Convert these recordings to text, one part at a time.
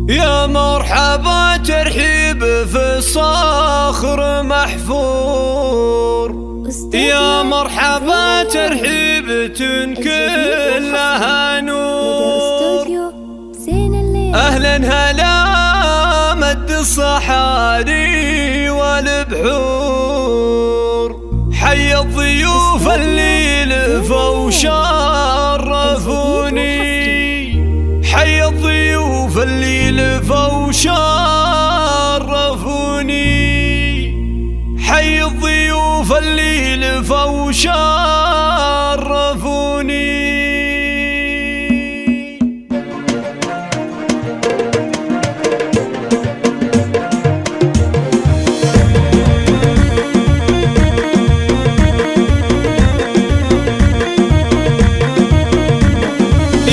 يا مرحبا ترحيب في الصخر محفور، يا مرحبا ترحيبة كلها نور. أهلا هلا مد الصحاري والبحور، حي الضيوف اللي لفوا شرفوني، حي الضيوف اللي لفوا شرفوني، حي الضيوف اللي لفوا شرفوني.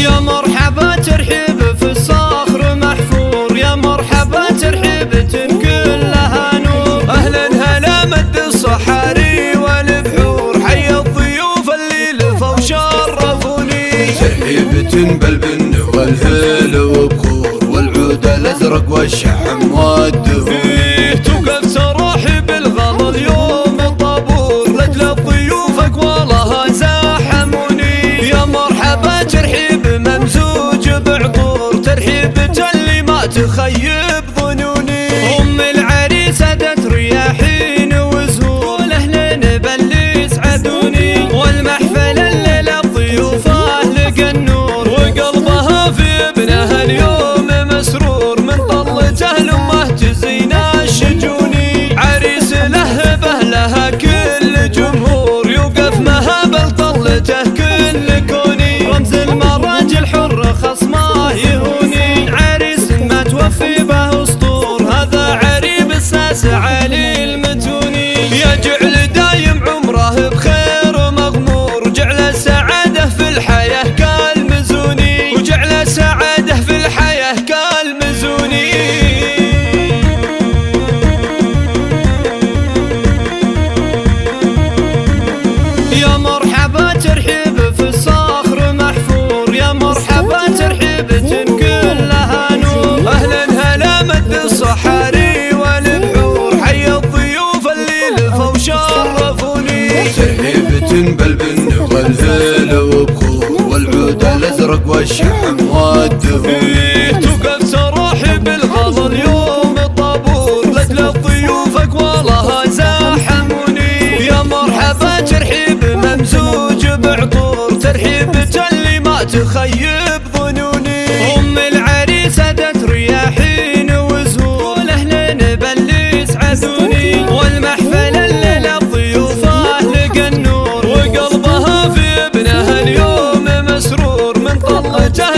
يا مرحبا ترحيب في الصخر محفور، يا مرحبا ترحيبة كلها نور. أهلا هلا مد الصحاري والبحور، حي الضيوف اللي لفوا شرفوني. ترحيبة بالبن والهيل وبخور، والعود الازرق والشحم والدهور. توقف سراحي بالغلا اليوم الطابور، لاجل ضيوفك والله زاحموني. يا مرحبا ترحيب ممزوج بعطور، ترحيبة اللي ما تخيب ظنوني. أم العريس أدت رياحين وزهور، أهلين باللي يسعدوني. والمحفل الليلة ضيوفه لقى النور، وقلبها في ابنها اليوم مسرور. من طلته لأمه تزين الشجوني، عريس لهبه لها كل جمهور. يوقف مهابل طلته كل كوني، رمز المراجل حر خصمه يهوني. عريس ما توفي به اسطور، هذا عريب الساس علي المتوني. يجعل دايم عمره بخير مغمور، جعل السعادة في الحياة كالمزوني، وجعل السعادة في الحياة كالمزوني. يا مرحبا ترحيب في الصخر محفور، يا مرحبا ترحيبة كلها نور. أهلا هلا مد الصحاري والبحور، حي الضيوف اللي لفوا شرفوني. ترحيبة بالبن والهيل وبخور، والعود الازرق والشحم والدهور. توقف سراحي بالغلا اليوم الطابور، لاجل ضيوفك والله زاحموني. يا مرحبا ترحيب ممزوج بعطور، ترحيبة اللي ما تخيب ظنوني. أم العريس أدت رياحين وزهور، أهلين باللي يسعدوني. والمحفل الليلة ضيوفه لقى النور، وقلبها في ابنها اليوم مسرور. من طلته